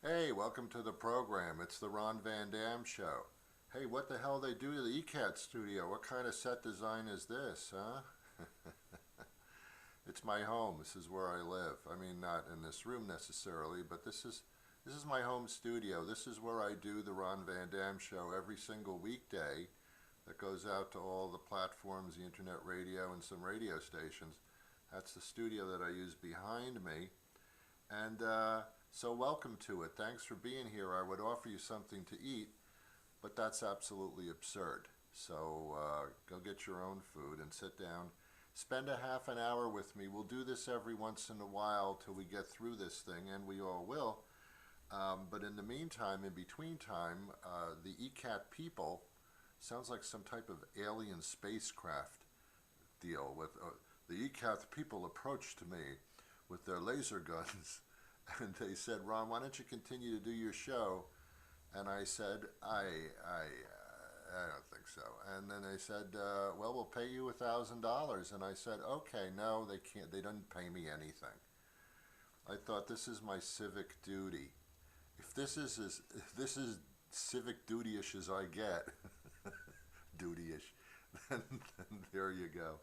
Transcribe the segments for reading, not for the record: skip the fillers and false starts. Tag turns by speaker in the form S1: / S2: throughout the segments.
S1: Hey, welcome to the program. It's the Ron Van Dam Show. Hey, what the hell they do to the ECAT studio? What kind of set design is this, huh? It's my home. This is where I live. I mean, not in this room necessarily, but this is my home studio. This is where I do the Ron Van Dam Show every single weekday. That goes out to all the platforms, the internet radio, and some radio stations. That's the studio that I use behind me. And so welcome to it. Thanks for being here. I would offer you something to eat, but that's absolutely absurd. So go get your own food and sit down. Spend a half an hour with me. We'll do this every once in a while till we get through this thing, and we all will. But in the meantime, in between time, the ECAT people sounds like some type of alien spacecraft deal with the ECAT people approached me with their laser guns and they said, Ron, why don't you continue to do your show? And I said, I don't think so. And then they said, well, we'll pay you $1,000. And I said, okay, no, they can't. They didn't pay me anything. I thought, this is my civic duty. If this is civic duty-ish as I get, duty-ish, then there you go.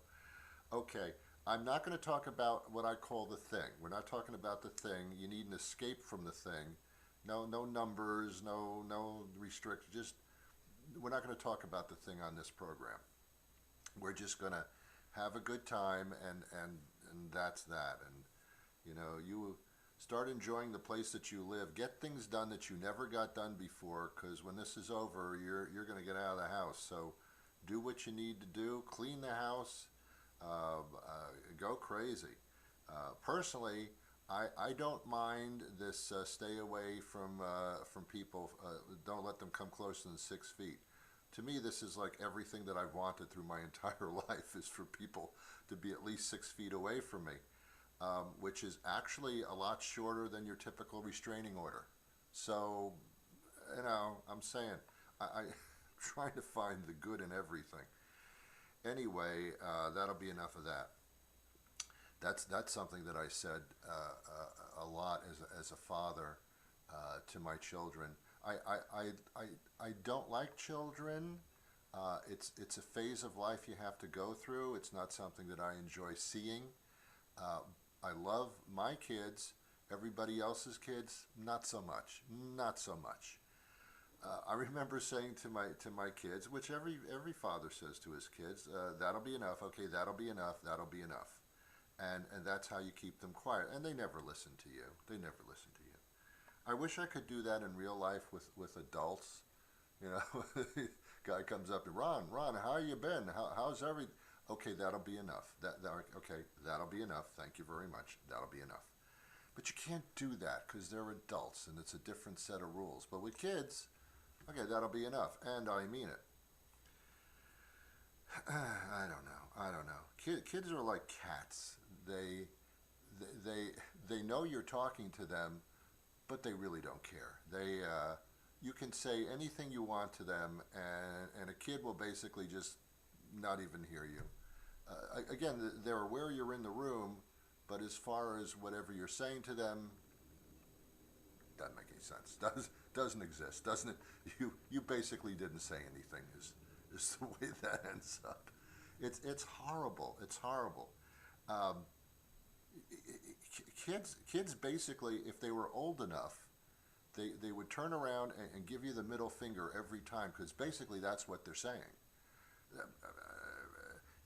S1: Okay, I'm not going to talk about what I call the thing. We're not talking about the thing. You need an escape from the thing. No numbers, no restrict. Just we're not going to talk about the thing on this program. We're just going to have a good time, and that's that. And you start enjoying the place that you live. Get things done that you never got done before, because when this is over, you're going to get out of the house. So do what you need to do. Clean the house. Go crazy. Personally, I don't mind this stay away from people. Don't let them come closer than 6 feet. To me, this is like everything that I've wanted through my entire life is for people to be at least 6 feet away from me, which is actually a lot shorter than your typical restraining order. So, I'm saying, I'm trying to find the good in everything. Anyway, that'll be enough of that. That's something that I said a lot as a father to my children. I don't like children. It's a phase of life you have to go through. It's not something that I enjoy seeing. Uh, I love my kids. Everybody else's kids, not so much. Not so much. I remember saying to my kids, which every father says to his kids, that'll be enough. Okay, that'll be enough. That'll be enough. And that's how you keep them quiet. And they never listen to you. They never listen to you. I wish I could do that in real life with adults. Guy comes up to Ron, how you been? How's every? Okay, that'll be enough. Okay, that'll be enough. Thank you very much. That'll be enough. But you can't do that because they're adults and it's a different set of rules. But with kids, okay, that'll be enough, and I mean it. I don't know. I don't know. Kids are like cats. They, they, they know you're talking to them, but they really don't care. You can say anything you want to them, and a kid will basically just not even hear you. Again, they're aware you're in the room, but as far as whatever you're saying to them, doesn't make any sense. Doesn't exist. Doesn't it? You basically didn't say anything. Is the way that ends up. It's horrible. It's horrible. Um, kids basically, if they were old enough, they would turn around and give you the middle finger every time, because basically that's what they're saying.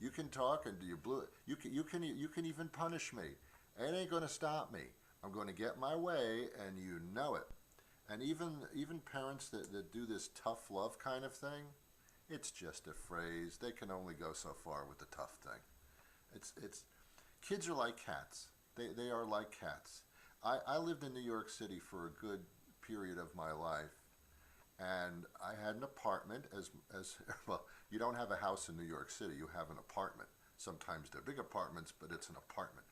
S1: You can talk and you blew it. You can even punish me. It ain't gonna stop me. I'm going to get my way, and you know it. And even parents that do this tough love kind of thing, it's just a phrase. They can only go so far with the tough thing. It's kids are like cats. They are like cats. I lived in New York City for a good period of my life, and I had an apartment as well. You don't have a house in New York City. You have an apartment. Sometimes they're big apartments, but it's an apartment.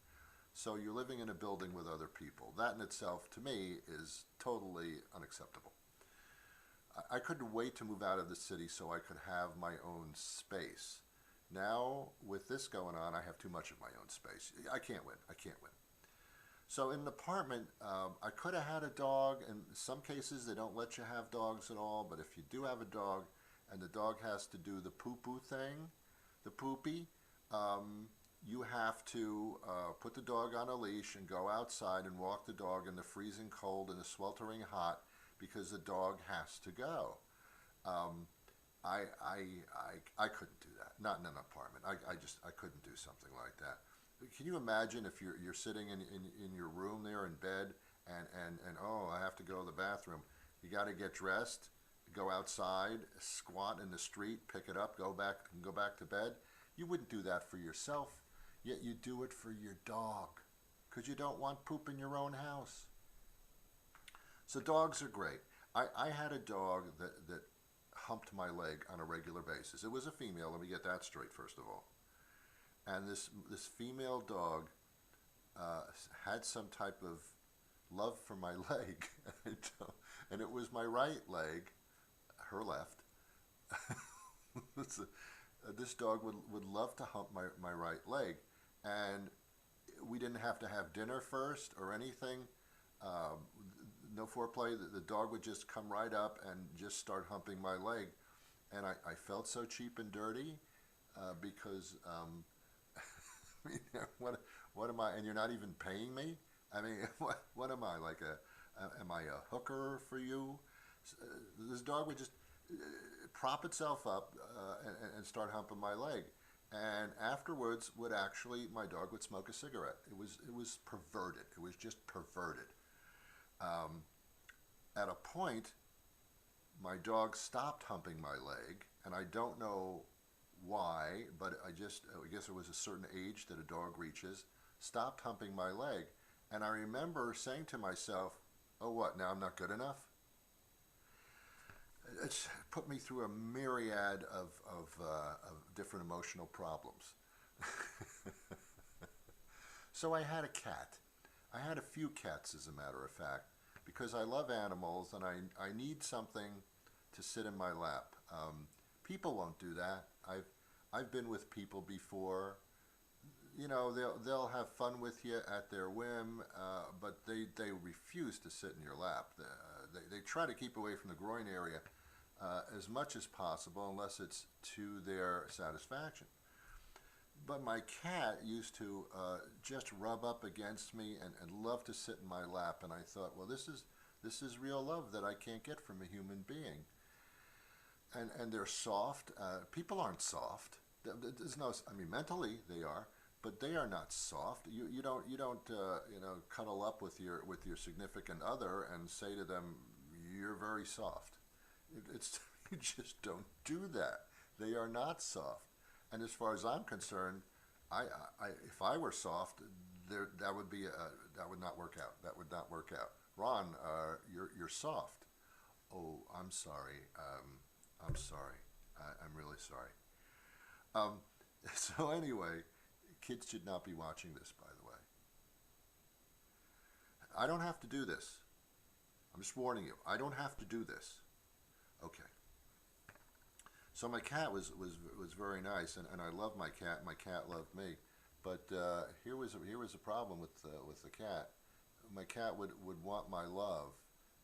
S1: So you're living in a building with other people. That in itself, to me, is totally unacceptable. I couldn't wait to move out of the city so I could have my own space. Now, with this going on, I have too much of my own space. I can't win. I can't win. So in an apartment, I could have had a dog. In some cases, they don't let you have dogs at all. But if you do have a dog, and the dog has to do the poo-poo thing, the poopy, you have to put the dog on a leash and go outside and walk the dog in the freezing cold and the sweltering hot because the dog has to go. Um, I couldn't do that. Not in an apartment. I couldn't do something like that. Can you imagine if you're sitting in your room there in bed and oh, I have to go to the bathroom. You got to get dressed, go outside, squat in the street, pick it up, go back to bed. You wouldn't do that for yourself, yet you do it for your dog because you don't want poop in your own house. So dogs are great. I had a dog that humped my leg on a regular basis. It was a female. Let me get that straight first of all. And this female dog had some type of love for my leg, and it was my right leg, her left. This dog would love to hump my right leg, and we didn't have to have dinner first or anything. No foreplay. The dog would just come right up and just start humping my leg, and I felt so cheap and dirty because I mean, what am I? And you're not even paying me? I mean, what am I, like am I a hooker for you? This dog would just prop itself up and start humping my leg, and afterwards my dog would smoke a cigarette. It was perverted. It was just perverted. At a point, my dog stopped humping my leg, and I don't know why, but I guess it was a certain age that a dog reaches, stopped humping my leg. And I remember saying to myself, oh, what, now I'm not good enough? It's put me through a myriad of different emotional problems. So I had a cat. I had a few cats, as a matter of fact, because I love animals and I need something to sit in my lap. People won't do that. I've been with people before. You know, they'll have fun with you at their whim, but they refuse to sit in your lap. They try to keep away from the groin area as much as possible, unless it's to their satisfaction. But my cat used to just rub up against me and love to sit in my lap, and I thought, well, this is real love that I can't get from a human being. And they're soft. People aren't soft. There's no. I mean, mentally they are, but they are not soft. You don't cuddle up with your significant other and say to them, "You're very soft." It's you just don't do that. They are not soft. And as far as I'm concerned, if I were soft, that would not work out. That would not work out. Ron, you're soft. Oh, I'm sorry. I'm sorry. I'm really sorry. So anyway, kids should not be watching this, by the way. I don't have to do this. I'm just warning you. I don't have to do this. Okay. So my cat was very nice, and I love my cat. My cat loved me, but here was a problem with the cat. My cat would want my love,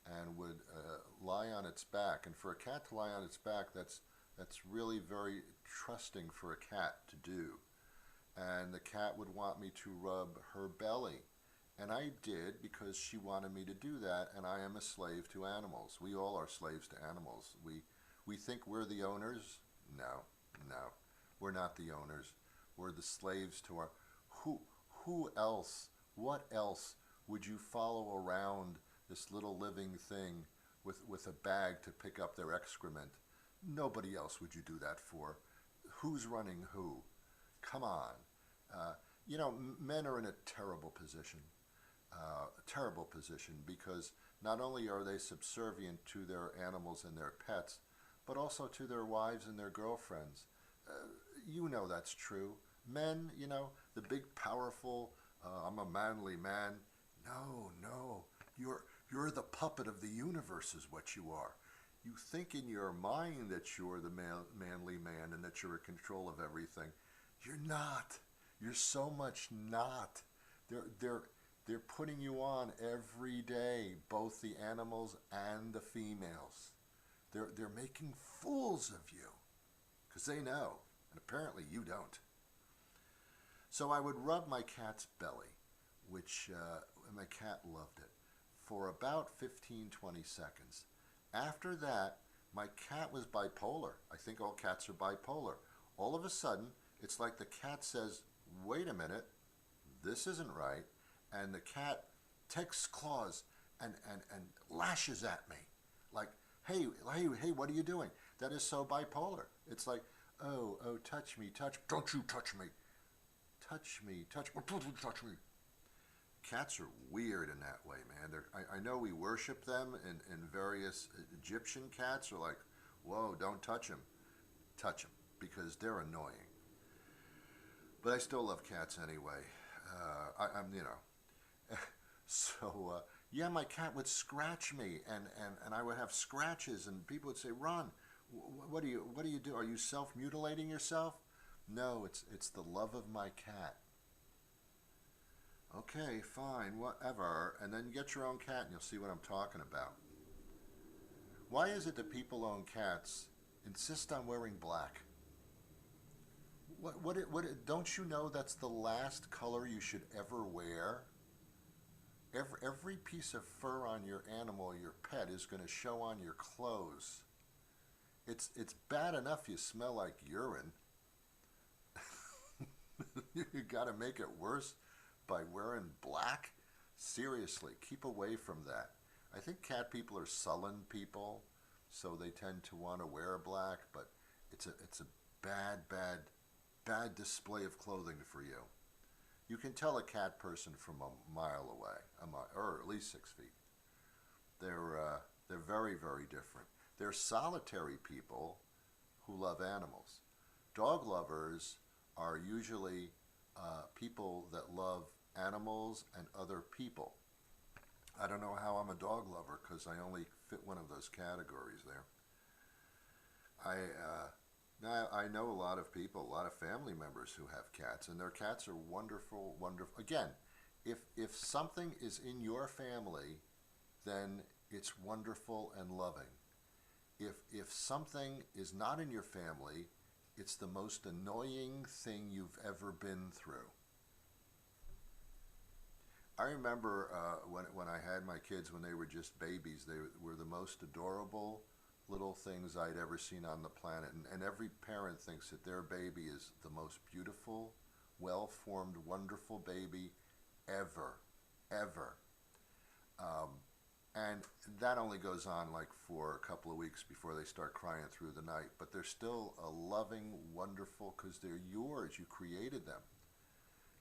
S1: and would lie on its back. And for a cat to lie on its back, that's really very trusting for a cat to do. And the cat would want me to rub her belly, and I did because she wanted me to do that. And I am a slave to animals. We all are slaves to animals. We think we're the owners. No, we're not the owners. We're the slaves to our. Who else? What else would you follow around this little living thing with a bag to pick up their excrement? Nobody else would you do that for. Who's running who? Come on. Men are in a terrible position. Because not only are they subservient to their animals and their pets, but also to their wives and their girlfriends. That's true. Men, the big, powerful, I'm a manly man. No, you're the puppet of the universe is what you are. You think in your mind that you're the manly man and that you're in control of everything. You're not. You're so much not. They're putting you on every day, both the animals and the females. They're making fools of you because they know, and apparently you don't. So I would rub my cat's belly, which my cat loved it, for about 15, 20 seconds. After that, my cat was bipolar. I think all cats are bipolar. All of a sudden, it's like the cat says, wait a minute, this isn't right. And the cat takes claws and lashes at me. Like, hey, hey, hey, what are you doing? That is so bipolar. It's like, oh, touch me, don't you touch me. Touch me, touch me. Cats are weird in that way, man. I know we worship them, and various Egyptian cats are like, whoa, don't touch them. Touch them, because they're annoying. But I still love cats anyway. I'm, so, yeah, my cat would scratch me, and I would have scratches, and people would say, Ron, what do you do? Are you self-mutilating yourself? No, it's the love of my cat. Okay, fine, whatever. And then get your own cat and you'll see what I'm talking about. Why is it that people who own cats insist on wearing black? Don't you know that's the last color you should ever wear? Every piece of fur on your animal, your pet, is going to show on your clothes. It's bad enough you smell like urine. You got to make it worse by wearing black? Seriously, keep away from that. I think cat people are sullen people, so they tend to want to wear black, but it's a bad display of clothing for you. You can tell a cat person from a mile away, or at least 6 feet. They're very, very different. They're solitary people who love animals. Dog lovers are usually people that love animals and other people. I don't know how I'm a dog lover because I only fit one of those categories there. I know a lot of people, a lot of family members who have cats, and their cats are wonderful, wonderful. Again, if something is in your family, then it's wonderful and loving. If something is not in your family, it's the most annoying thing you've ever been through. I remember when I had my kids, when they were just babies, they were the most adorable little things I'd ever seen on the planet. And every parent thinks that their baby is the most beautiful, well-formed, wonderful baby ever, ever. And that only goes on like for a couple of weeks before they start crying through the night. But they're still a loving, wonderful, because they're yours. You created them.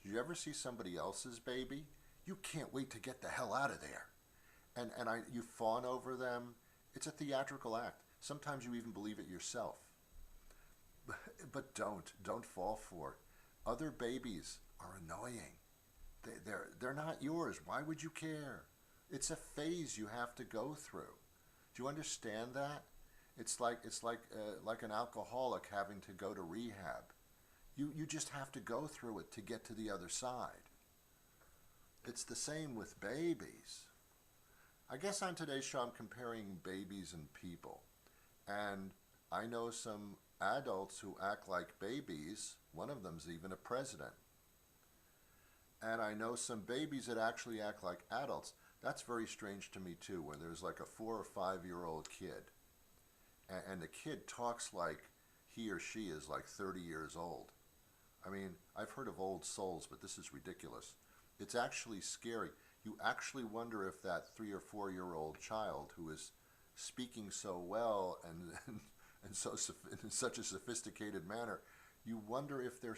S1: Did you ever see somebody else's baby? You can't wait to get the hell out of there. And you fawn over them. It's a theatrical act. Sometimes you even believe it yourself. But don't fall for it. Other babies are annoying. They're not yours. Why would you care? It's a phase you have to go through. Do you understand that? It's like an alcoholic having to go to rehab. You just have to go through it to get to the other side. It's the same with babies. I guess on today's show I'm comparing babies and people. And I know some adults who act like babies. One of them's even a president. And I know some babies that actually act like adults. That's very strange to me too, when there's like a 4 or 5-year-old kid. And the kid talks like he or she is like 30 years old. I mean, I've heard of old souls, but this is ridiculous. It's actually scary. You actually wonder if that 3 or 4-year-old child who is speaking so well and so in such a sophisticated manner, you wonder if they're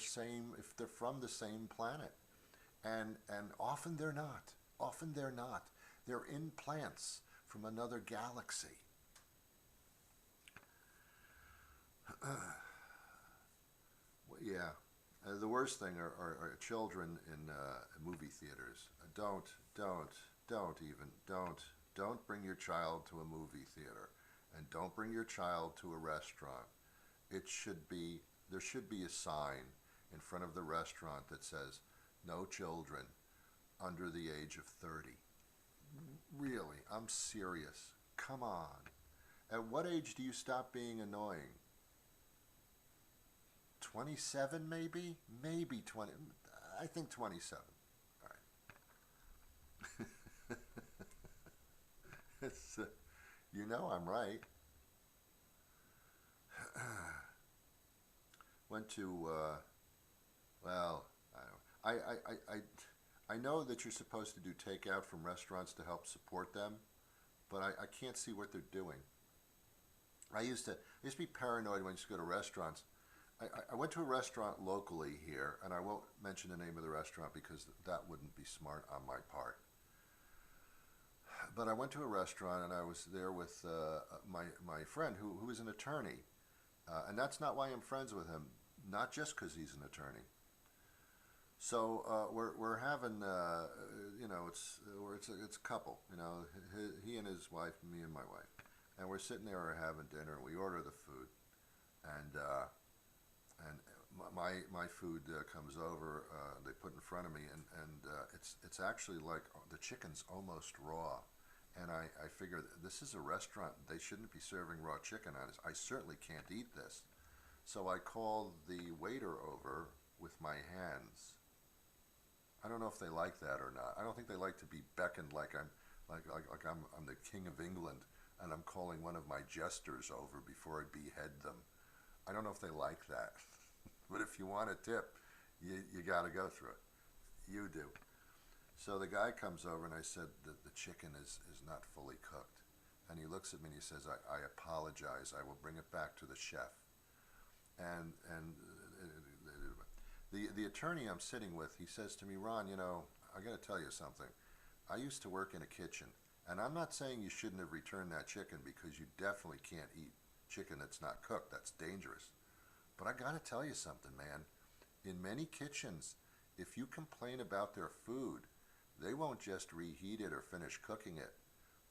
S1: from the same planet. And often they're not. Often they're not. They're implants from another galaxy. Yeah. The worst thing are children in movie theaters. Don't bring your child to a movie theater, and don't bring your child to a restaurant. There should be a sign in front of the restaurant that says, "No children." under the age of 30. Really, I'm serious. Come on. At what age do you stop being annoying? 27 maybe? Maybe 20. I think 27. All right. It's, you know I'm right. Went to, well, I know that you're supposed to do takeout from restaurants to help support them, but I can't see what they're doing. I used to be paranoid when I used to go to restaurants. I went to a restaurant locally here, and I won't mention the name of the restaurant because that wouldn't be smart on my part. But I went to a restaurant, and I was there with my friend who is an attorney, and that's not why I'm friends with him. Not just because he's an attorney. So we're having it's a couple, he and his wife, me and my wife, and we're sitting there, we're having dinner, and we order the food, and my food comes over, they put in front of me, and it's actually like the chicken's almost raw, and I figure this is a restaurant, they shouldn't be serving raw chicken on it. I certainly can't eat this. So I called the waiter over with my hands. I don't know if they like that or not. I don't think they like to be beckoned like I'm the King of England and I'm calling one of my jesters over before I behead them. I don't know if they like that. But if you want a tip, you got to go through it. You do. So the guy comes over and I said that the chicken is not fully cooked. And he looks at me and he says, I apologize. I will bring it back to the chef. And the attorney I'm sitting with, he says to me, Ron, I got to tell you something. I used to work in a kitchen, and I'm not saying you shouldn't have returned that chicken because you definitely can't eat chicken that's not cooked. That's dangerous. But I got to tell you something, man. In many kitchens, if you complain about their food, they won't just reheat it or finish cooking it.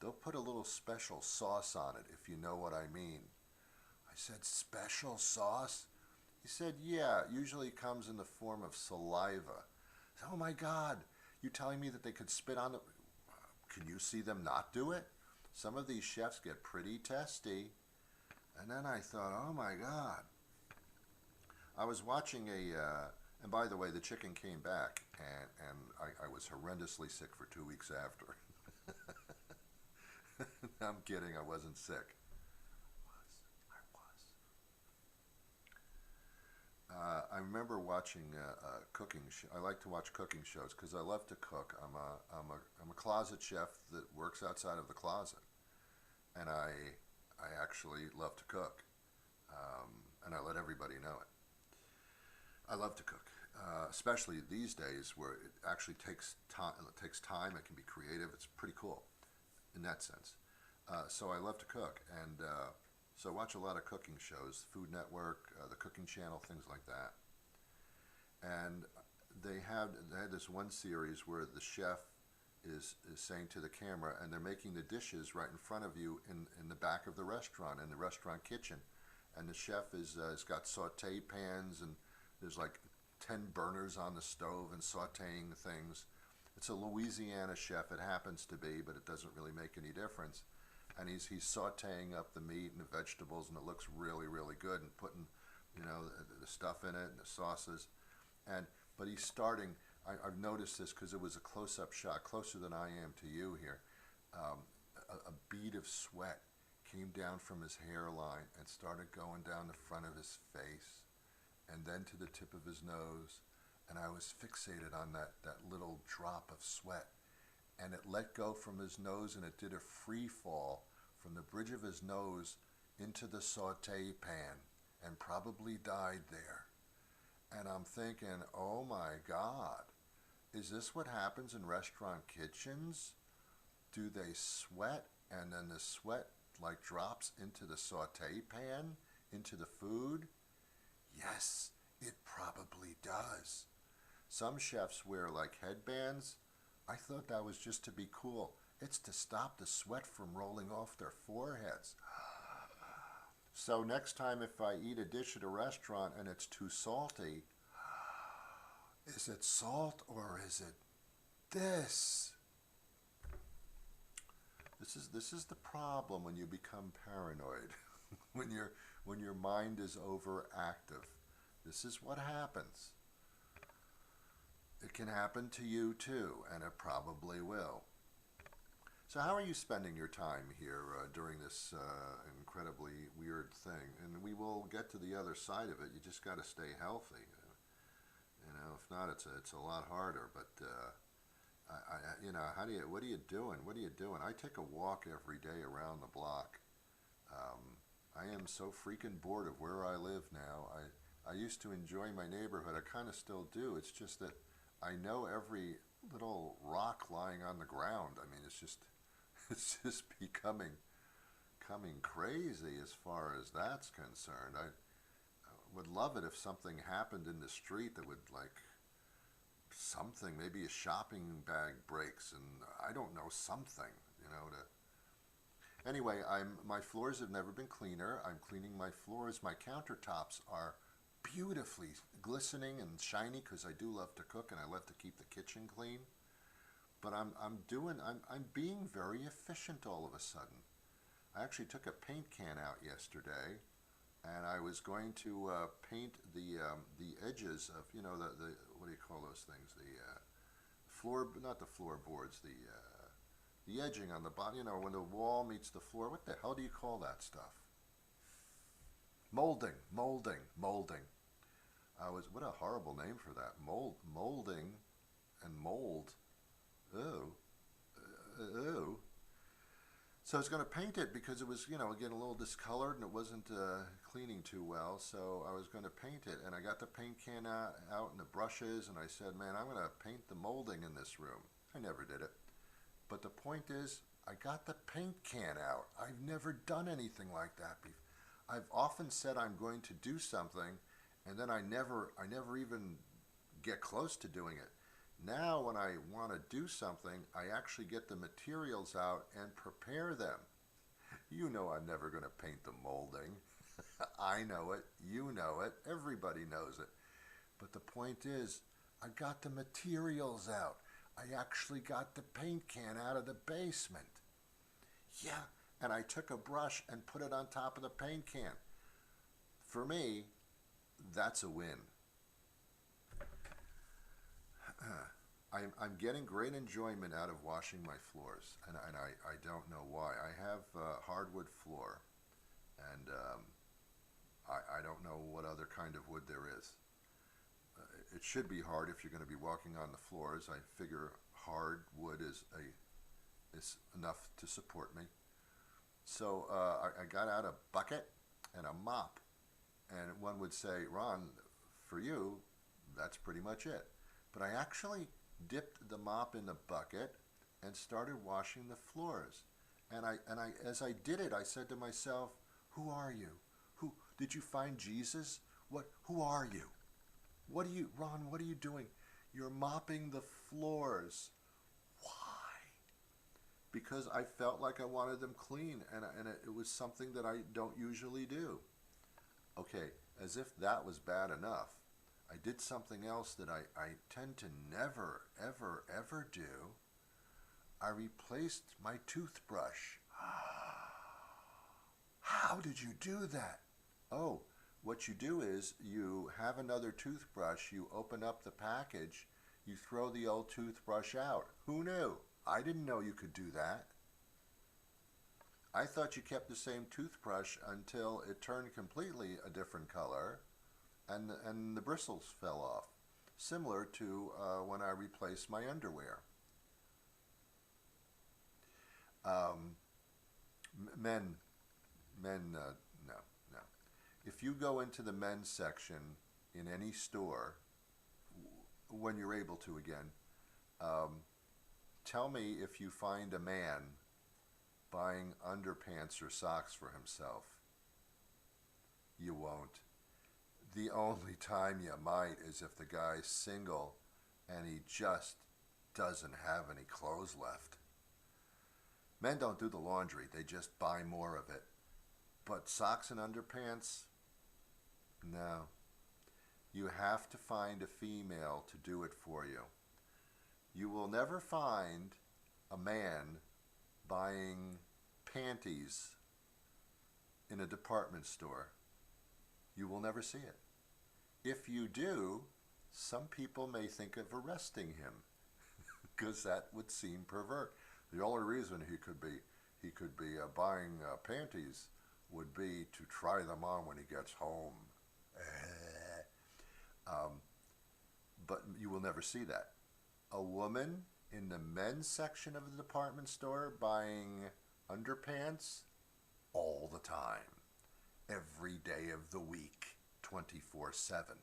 S1: They'll put a little special sauce on it, if you know what I mean. I said, special sauce? He said, yeah, it usually comes in the form of saliva. I said, oh my God, you telling me that they could spit on the... Can you see them not do it? Some of these chefs get pretty testy. And then I thought, oh my God. I was watching and by the way, the chicken came back, and I was horrendously sick for 2 weeks after. I'm kidding, I wasn't sick. I remember watching cooking. I like to watch cooking shows because I love to cook. I'm a closet chef that works outside of the closet, and I actually love to cook, and I let everybody know it. I love to cook, especially these days where it actually takes time. It takes time. It can be creative. It's pretty cool in that sense. So I love to cook, and so I watch a lot of cooking shows, Food Network, the Cooking Channel, things like that. And they had this one series where the chef is saying to the camera, and they're making the dishes right in front of you in the back of the restaurant, in the restaurant kitchen. And the chef has got saute pans, and there's like 10 burners on the stove and sauteing things. It's a Louisiana chef, it happens to be, but it doesn't really make any difference. And he's sauteing up the meat and the vegetables, and it looks really, really good, and putting, the stuff in it and the sauces. But he's starting. I've noticed this because it was a close-up shot, closer than I am to you here. A bead of sweat came down from his hairline and started going down the front of his face, and then to the tip of his nose. And I was fixated on that little drop of sweat. And it let go from his nose, and it did a free fall from the bridge of his nose into the saute pan, and probably died there. And I'm thinking, oh my God, is this what happens in restaurant kitchens? Do they sweat, and then the sweat like drops into the saute pan, into the food? Yes, it probably does. Some chefs wear like headbands. I thought that was just to be cool. It's to stop the sweat from rolling off their foreheads. So next time if I eat a dish at a restaurant and it's too salty, is it salt or is it this. This is the problem when you become paranoid. When your mind is overactive. This is what happens. It can happen to you too, and it probably will. So how are you spending your time here during this incredibly weird thing? And we will get to the other side of it. You just got to stay healthy. You know, if not, it's a lot harder. But you know, what are you doing? What are you doing? I take a walk every day around the block. I am so freaking bored of where I live now. I used to enjoy my neighborhood. I kind of still do. It's just that I know every little rock lying on the ground. I mean, it's just becoming crazy as far as that's concerned. I would love it if something happened in the street that would like something, maybe a shopping bag breaks and I don't know, something, you know, to anyway, my floors have never been cleaner. I'm cleaning my floors. My countertops are beautifully glistening and shiny because I do love to cook and I love to keep the kitchen clean. But I'm being very efficient all of a sudden. I actually took a paint can out yesterday, and I was going to paint the edges of, you know, the what do you call those things, the floor, not the floorboards, the edging on the bottom, you know, when the wall meets the floor. What the hell do you call that stuff? Molding. What a horrible name for that. Molding and mold. Ew. Ew. So I was going to paint it because it was, you know, getting a little discolored and it wasn't cleaning too well. So I was going to paint it, and I got the paint can out and the brushes, and I said, man, I'm going to paint the molding in this room. I never did it. But the point is, I got the paint can out. I've never done anything like that before. I've often said I'm going to do something, and then I never even get close to doing it. Now when I want to do something, I actually get the materials out and prepare them. You know I'm never going to paint the molding. I know it. You know it. Everybody knows it. But the point is, I got the materials out. I actually got the paint can out of the basement. Yeah, and I took a brush and put it on top of the paint can. For me, that's a win. I'm getting great enjoyment out of washing my floors, and I don't know why. I have hardwood floor, and I don't know what other kind of wood there is. It should be hard if you're going to be walking on the floors. I figure hardwood is enough to support me. So I got out a bucket and a mop, and one would say, Ron, for you, that's pretty much it. But I actually dipped the mop in the bucket and started washing the floors. And as I did it, I said to myself, who are you? Who did you find Jesus? Who are you? Ron, what are you doing? You're mopping the floors. Why? Because I felt like I wanted them clean, and it was something that I don't usually do. Okay, as if that was bad enough, I did something else that I tend to never, ever, ever do. I replaced my toothbrush. How did you do that? Oh, what you do is you have another toothbrush, you open up the package, you throw the old toothbrush out. Who knew? I didn't know you could do that. I thought you kept the same toothbrush until it turned completely a different color and the bristles fell off, similar to when I replaced my underwear. Men, no. If you go into the men's section in any store, when you're able to again, tell me if you find a man buying underpants or socks for himself. You won't. The only time you might is if the guy's single and he just doesn't have any clothes left. Men don't do the laundry, they just buy more of it. But socks and underpants? No. You have to find a female to do it for you. You will never find a man buying panties in a department store. You will never see it. If you do, some people may think of arresting him because that would seem pervert. The only reason he could be buying panties would be to try them on when he gets home. But you will never see that. A woman in the men's section of the department store buying underpants all the time, every day of the week, 24/7.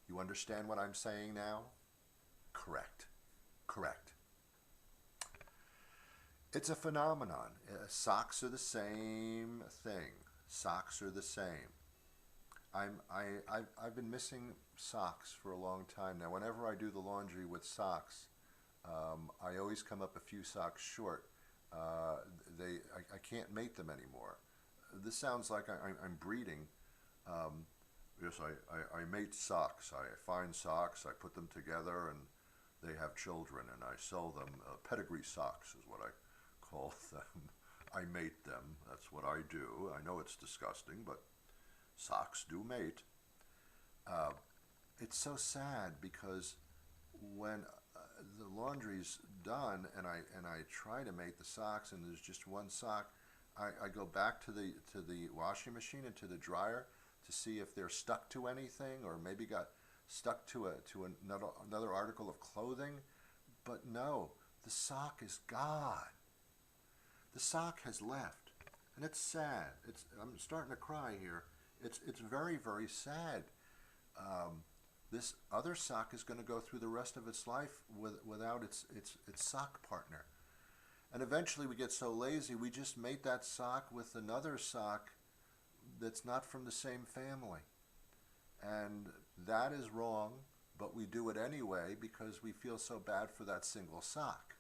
S1: You understand what I'm saying now? Correct. Correct. It's a phenomenon. Socks are the same thing. Socks are the same. I've been missing socks for a long time now. Whenever I do the laundry with socks, I always come up a few socks short. I can't mate them anymore. This sounds like I'm breeding. Yes, I mate socks. I find socks, I put them together, and they have children, and I sell them. Pedigree socks is what I call them. I mate them. That's what I do. I know it's disgusting, but socks do mate. It's so sad because when the laundry's done and I try to mate the socks and there's just one sock, I go back to the washing machine and to the dryer to see if they're stuck to anything or maybe got stuck to another article of clothing. But no, the sock is gone. The sock has left, and it's sad. I'm starting to cry here. It's very, very sad. This other sock is going to go through the rest of its life without its sock partner. And eventually we get so lazy, we just mate that sock with another sock that's not from the same family. And that is wrong, but we do it anyway because we feel so bad for that single sock.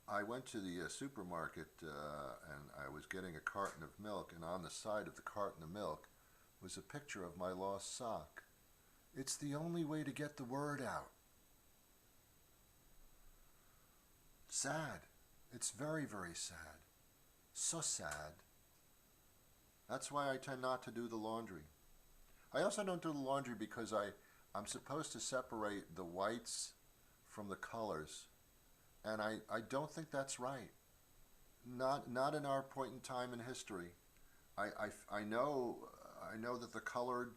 S1: I went to the supermarket and I was getting a carton of milk, and on the side of the carton of milk was a picture of my lost sock. It's the only way to get the word out. Sad. It's very, very sad. So sad. That's why I tend not to do the laundry. I also don't do the laundry because I'm supposed to separate the whites from the colors. And I don't think that's right. Not in our point in time in history. I know that the colored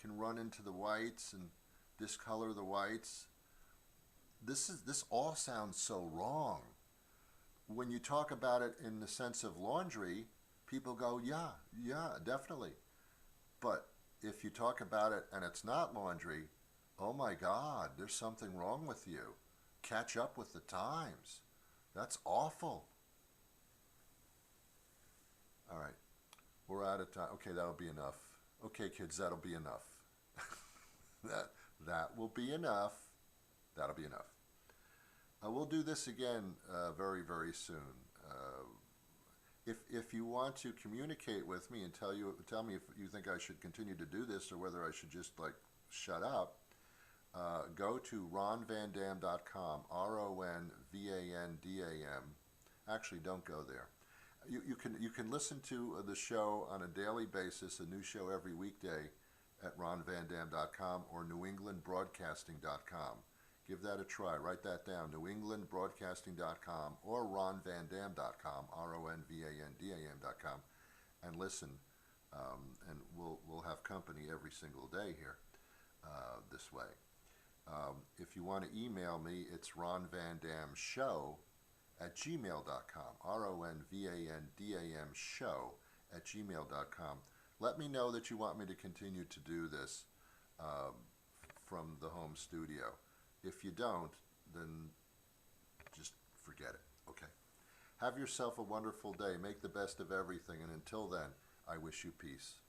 S1: can run into the whites and discolor the whites. This all sounds so wrong. When you talk about it in the sense of laundry, people go, yeah, definitely. But if you talk about it and it's not laundry, oh my God, there's something wrong with you. Catch up with the times. That's awful. All right, we're out of time. Okay, that'll be enough. Okay, kids, that'll be enough. that will be enough. That'll be enough. We'll do this again very, very soon. If you want to communicate with me and tell me if you think I should continue to do this or whether I should just like shut up, go to ronvandam.com, RONVANDAM. Actually, don't go there. You can listen to the show on a daily basis, a new show every weekday at ronvandam.com or newenglandbroadcasting.com. Give that a try. Write that down, newenglandbroadcasting.com or ronvandam.com, RONVANDAM.com, and listen. And we'll have company every single day here this way. If you want to email me, it's ronvandamshow@gmail.com, ronvandamshow@gmail.com. Let me know that you want me to continue to do this from the home studio. If you don't, then just forget it, okay? Have yourself a wonderful day. Make the best of everything, and until then, I wish you peace.